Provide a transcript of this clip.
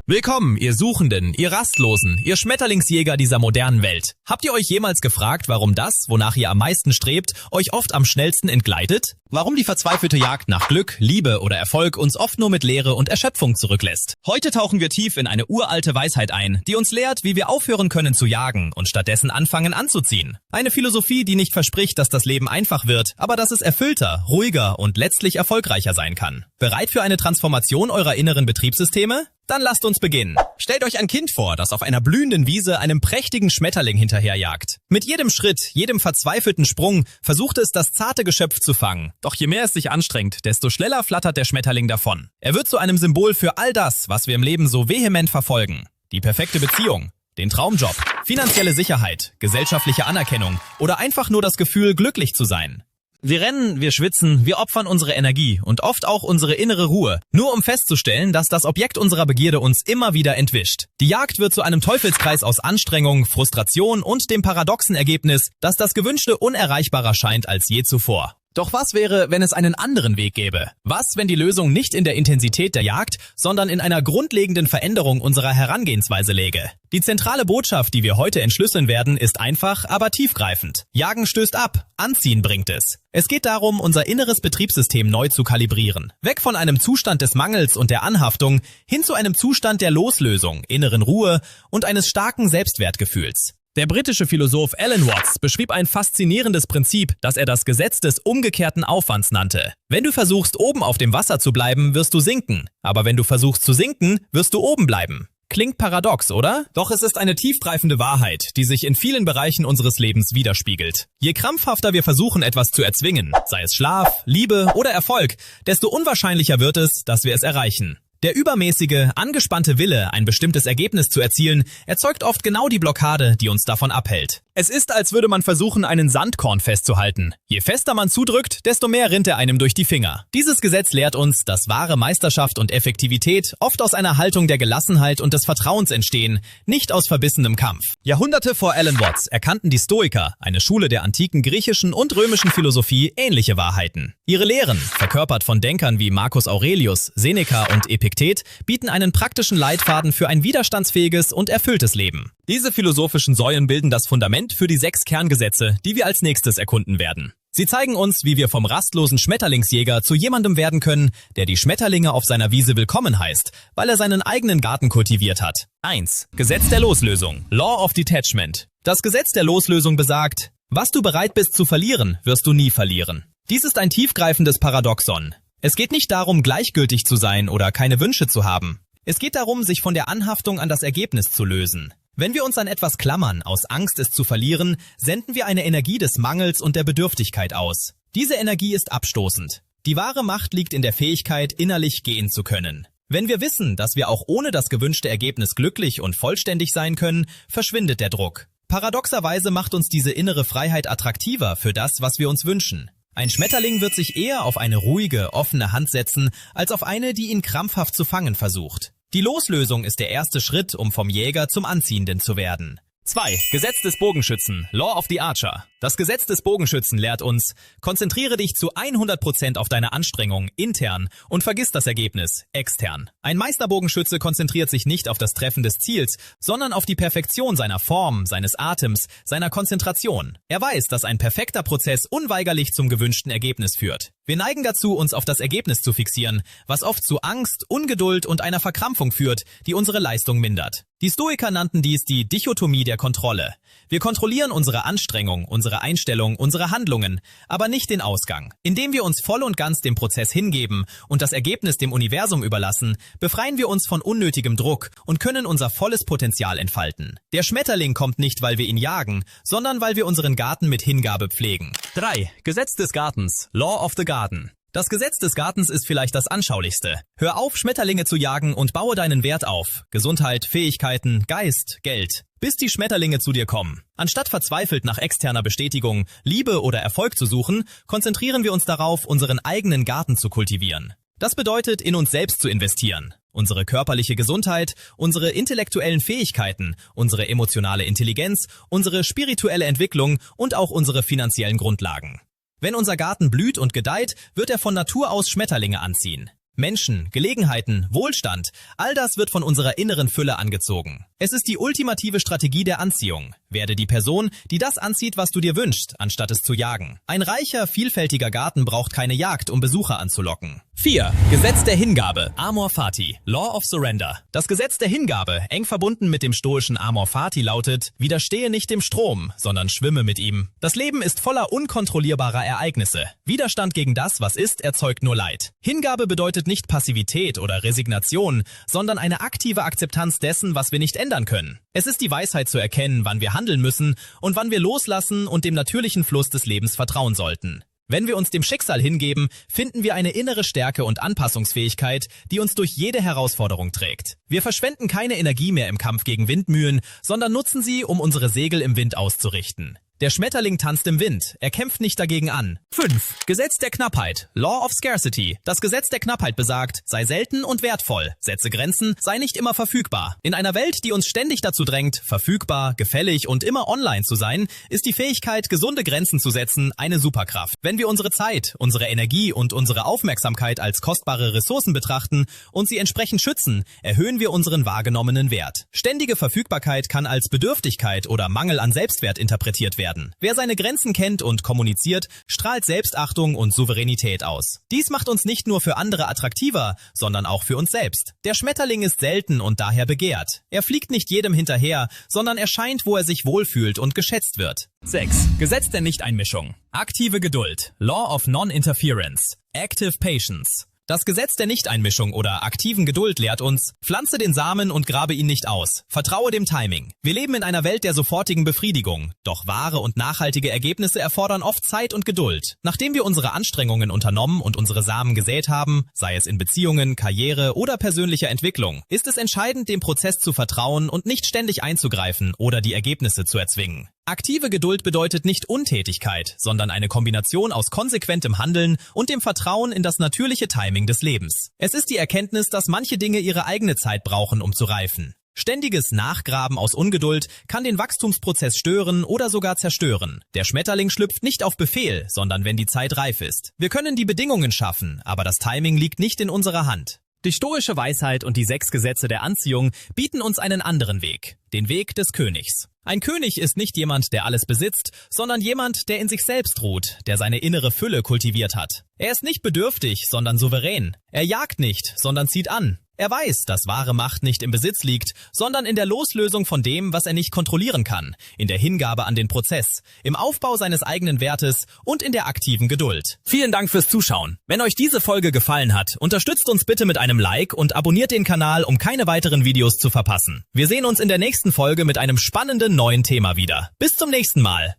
Willkommen, ihr Suchenden, ihr Rastlosen, ihr Schmetterlingsjäger dieser modernen Welt. Habt ihr euch jemals gefragt, warum das, wonach ihr am meisten strebt, euch oft am schnellsten entgleitet? Warum die verzweifelte Jagd nach Glück, Liebe oder Erfolg uns oft nur mit Leere und Erschöpfung zurücklässt? Heute tauchen wir tief in eine uralte Weisheit ein, die uns lehrt, wie wir aufhören können zu jagen und stattdessen anfangen anzuziehen. Eine Philosophie, die nicht verspricht, dass das Leben einfach wird, aber dass es erfüllter, ruhiger und letztlich erfolgreicher sein kann. Bereit für eine Transformation eurer inneren Betriebssysteme? Dann lasst uns beginnen. Stellt euch ein Kind vor, das auf einer blühenden Wiese einem prächtigen Schmetterling hinterherjagt. Mit jedem Schritt, jedem verzweifelten Sprung versucht es, das zarte Geschöpf zu fangen. Doch je mehr es sich anstrengt, desto schneller flattert der Schmetterling davon. Er wird zu einem Symbol für all das, was wir im Leben so vehement verfolgen. Die perfekte Beziehung, den Traumjob, finanzielle Sicherheit, gesellschaftliche Anerkennung oder einfach nur das Gefühl, glücklich zu sein. Wir rennen, wir schwitzen, wir opfern unsere Energie und oft auch unsere innere Ruhe, nur um festzustellen, dass das Objekt unserer Begierde uns immer wieder entwischt. Die Jagd wird zu einem Teufelskreis aus Anstrengung, Frustration und dem paradoxen Ergebnis, dass das Gewünschte unerreichbarer scheint als je zuvor. Doch was wäre, wenn es einen anderen Weg gäbe? Was, wenn die Lösung nicht in der Intensität der Jagd, sondern in einer grundlegenden Veränderung unserer Herangehensweise läge? Die zentrale Botschaft, die wir heute entschlüsseln werden, ist einfach, aber tiefgreifend. Jagen stößt ab, Anziehen bringt es. Es geht darum, unser inneres Betriebssystem neu zu kalibrieren. Weg von einem Zustand des Mangels und der Anhaftung hin zu einem Zustand der Loslösung, inneren Ruhe und eines starken Selbstwertgefühls. Der britische Philosoph Alan Watts beschrieb ein faszinierendes Prinzip, das er das Gesetz des umgekehrten Aufwands nannte. Wenn du versuchst, oben auf dem Wasser zu bleiben, wirst du sinken. Aber wenn du versuchst zu sinken, wirst du oben bleiben. Klingt paradox, oder? Doch es ist eine tiefgreifende Wahrheit, die sich in vielen Bereichen unseres Lebens widerspiegelt. Je krampfhafter wir versuchen, etwas zu erzwingen, sei es Schlaf, Liebe oder Erfolg, desto unwahrscheinlicher wird es, dass wir es erreichen. Der übermäßige, angespannte Wille, ein bestimmtes Ergebnis zu erzielen, erzeugt oft genau die Blockade, die uns davon abhält. Es ist, als würde man versuchen, einen Sandkorn festzuhalten. Je fester man zudrückt, desto mehr rinnt er einem durch die Finger. Dieses Gesetz lehrt uns, dass wahre Meisterschaft und Effektivität oft aus einer Haltung der Gelassenheit und des Vertrauens entstehen, nicht aus verbissenem Kampf. Jahrhunderte vor Alan Watts erkannten die Stoiker, eine Schule der antiken griechischen und römischen Philosophie, ähnliche Wahrheiten. Ihre Lehren, verkörpert von Denkern wie Marcus Aurelius, Seneca und Epiktet, bieten einen praktischen Leitfaden für ein widerstandsfähiges und erfülltes Leben. Diese philosophischen Säulen bilden das Fundament für die 6 Kerngesetze, die wir als nächstes erkunden werden. Sie zeigen uns, wie wir vom rastlosen Schmetterlingsjäger zu jemandem werden können, der die Schmetterlinge auf seiner Wiese willkommen heißt, weil er seinen eigenen Garten kultiviert hat. 1. Gesetz der Loslösung. Law of Detachment. Das Gesetz der Loslösung besagt, was du bereit bist zu verlieren, wirst du nie verlieren. Dies ist ein tiefgreifendes Paradoxon. Es geht nicht darum, gleichgültig zu sein oder keine Wünsche zu haben. Es geht darum, sich von der Anhaftung an das Ergebnis zu lösen. Wenn wir uns an etwas klammern, aus Angst, es zu verlieren, senden wir eine Energie des Mangels und der Bedürftigkeit aus. Diese Energie ist abstoßend. Die wahre Macht liegt in der Fähigkeit, innerlich gehen zu können. Wenn wir wissen, dass wir auch ohne das gewünschte Ergebnis glücklich und vollständig sein können, verschwindet der Druck. Paradoxerweise macht uns diese innere Freiheit attraktiver für das, was wir uns wünschen. Ein Schmetterling wird sich eher auf eine ruhige, offene Hand setzen, als auf eine, die ihn krampfhaft zu fangen versucht. Die Loslösung ist der erste Schritt, um vom Jäger zum Anziehenden zu werden. 2. Gesetz des Bogenschützen. Law of the Archer. Das Gesetz des Bogenschützen lehrt uns, konzentriere dich zu 100% auf deine Anstrengung, intern, und vergiss das Ergebnis, extern. Ein Meisterbogenschütze konzentriert sich nicht auf das Treffen des Ziels, sondern auf die Perfektion seiner Form, seines Atems, seiner Konzentration. Er weiß, dass ein perfekter Prozess unweigerlich zum gewünschten Ergebnis führt. Wir neigen dazu, uns auf das Ergebnis zu fixieren, was oft zu Angst, Ungeduld und einer Verkrampfung führt, die unsere Leistung mindert. Die Stoiker nannten dies die Dichotomie der Kontrolle. Wir kontrollieren unsere Anstrengung, unsere Einstellung, unsere Handlungen, aber nicht den Ausgang. Indem wir uns voll und ganz dem Prozess hingeben und das Ergebnis dem Universum überlassen, befreien wir uns von unnötigem Druck und können unser volles Potenzial entfalten. Der Schmetterling kommt nicht, weil wir ihn jagen, sondern weil wir unseren Garten mit Hingabe pflegen. 3. Gesetz des Gartens. Law of the Garden. Das Gesetz des Gartens ist vielleicht das anschaulichste. Hör auf, Schmetterlinge zu jagen und baue deinen Wert auf. Gesundheit, Fähigkeiten, Geist, Geld. Bis die Schmetterlinge zu dir kommen. Anstatt verzweifelt nach externer Bestätigung, Liebe oder Erfolg zu suchen, konzentrieren wir uns darauf, unseren eigenen Garten zu kultivieren. Das bedeutet, in uns selbst zu investieren. Unsere körperliche Gesundheit, unsere intellektuellen Fähigkeiten, unsere emotionale Intelligenz, unsere spirituelle Entwicklung und auch unsere finanziellen Grundlagen. Wenn unser Garten blüht und gedeiht, wird er von Natur aus Schmetterlinge anziehen. Menschen, Gelegenheiten, Wohlstand, all das wird von unserer inneren Fülle angezogen. Es ist die ultimative Strategie der Anziehung. Werde die Person, die das anzieht, was du dir wünschst, anstatt es zu jagen. Ein reicher, vielfältiger Garten braucht keine Jagd, um Besucher anzulocken. 4. Gesetz der Hingabe, Amor Fati, Law of Surrender. Das Gesetz der Hingabe, eng verbunden mit dem stoischen Amor Fati, lautet: Widerstehe nicht dem Strom, sondern schwimme mit ihm. Das Leben ist voller unkontrollierbarer Ereignisse. Widerstand gegen das, was ist, erzeugt nur Leid. Hingabe bedeutet nicht Passivität oder Resignation, sondern eine aktive Akzeptanz dessen, was wir nicht ändern können. Es ist die Weisheit zu erkennen, wann wir handeln müssen und wann wir loslassen und dem natürlichen Fluss des Lebens vertrauen sollten. Wenn wir uns dem Schicksal hingeben, finden wir eine innere Stärke und Anpassungsfähigkeit, die uns durch jede Herausforderung trägt. Wir verschwenden keine Energie mehr im Kampf gegen Windmühlen, sondern nutzen sie, um unsere Segel im Wind auszurichten. Der Schmetterling tanzt im Wind, er kämpft nicht dagegen an. 5. Gesetz der Knappheit, Law of Scarcity. Das Gesetz der Knappheit besagt: Sei selten und wertvoll, setze Grenzen, sei nicht immer verfügbar. In einer Welt, die uns ständig dazu drängt, verfügbar, gefällig und immer online zu sein, ist die Fähigkeit, gesunde Grenzen zu setzen, eine Superkraft. Wenn wir unsere Zeit, unsere Energie und unsere Aufmerksamkeit als kostbare Ressourcen betrachten und sie entsprechend schützen, erhöhen wir unseren wahrgenommenen Wert. Ständige Verfügbarkeit kann als Bedürftigkeit oder Mangel an Selbstwert interpretiert werden. Wer seine Grenzen kennt und kommuniziert, strahlt Selbstachtung und Souveränität aus. Dies macht uns nicht nur für andere attraktiver, sondern auch für uns selbst. Der Schmetterling ist selten und daher begehrt. Er fliegt nicht jedem hinterher, sondern erscheint, wo er sich wohlfühlt und geschätzt wird. 6. Gesetz der Nichteinmischung. Aktive Geduld. Law of Non-Interference. Active Patience. Das Gesetz der Nichteinmischung oder aktiven Geduld lehrt uns: Pflanze den Samen und grabe ihn nicht aus. Vertraue dem Timing. Wir leben in einer Welt der sofortigen Befriedigung. Doch wahre und nachhaltige Ergebnisse erfordern oft Zeit und Geduld. Nachdem wir unsere Anstrengungen unternommen und unsere Samen gesät haben, sei es in Beziehungen, Karriere oder persönlicher Entwicklung, ist es entscheidend, dem Prozess zu vertrauen und nicht ständig einzugreifen oder die Ergebnisse zu erzwingen. Aktive Geduld bedeutet nicht Untätigkeit, sondern eine Kombination aus konsequentem Handeln und dem Vertrauen in das natürliche Timing des Lebens. Es ist die Erkenntnis, dass manche Dinge ihre eigene Zeit brauchen, um zu reifen. Ständiges Nachgraben aus Ungeduld kann den Wachstumsprozess stören oder sogar zerstören. Der Schmetterling schlüpft nicht auf Befehl, sondern wenn die Zeit reif ist. Wir können die Bedingungen schaffen, aber das Timing liegt nicht in unserer Hand. Die stoische Weisheit und die 6 Gesetze der Anziehung bieten uns einen anderen Weg, den Weg des Königs. Ein König ist nicht jemand, der alles besitzt, sondern jemand, der in sich selbst ruht, der seine innere Fülle kultiviert hat. Er ist nicht bedürftig, sondern souverän. Er jagt nicht, sondern zieht an. Er weiß, dass wahre Macht nicht im Besitz liegt, sondern in der Loslösung von dem, was er nicht kontrollieren kann, in der Hingabe an den Prozess, im Aufbau seines eigenen Wertes und in der aktiven Geduld. Vielen Dank fürs Zuschauen. Wenn euch diese Folge gefallen hat, unterstützt uns bitte mit einem Like und abonniert den Kanal, um keine weiteren Videos zu verpassen. Wir sehen uns in der nächsten Folge mit einem spannenden neuen Thema wieder. Bis zum nächsten Mal.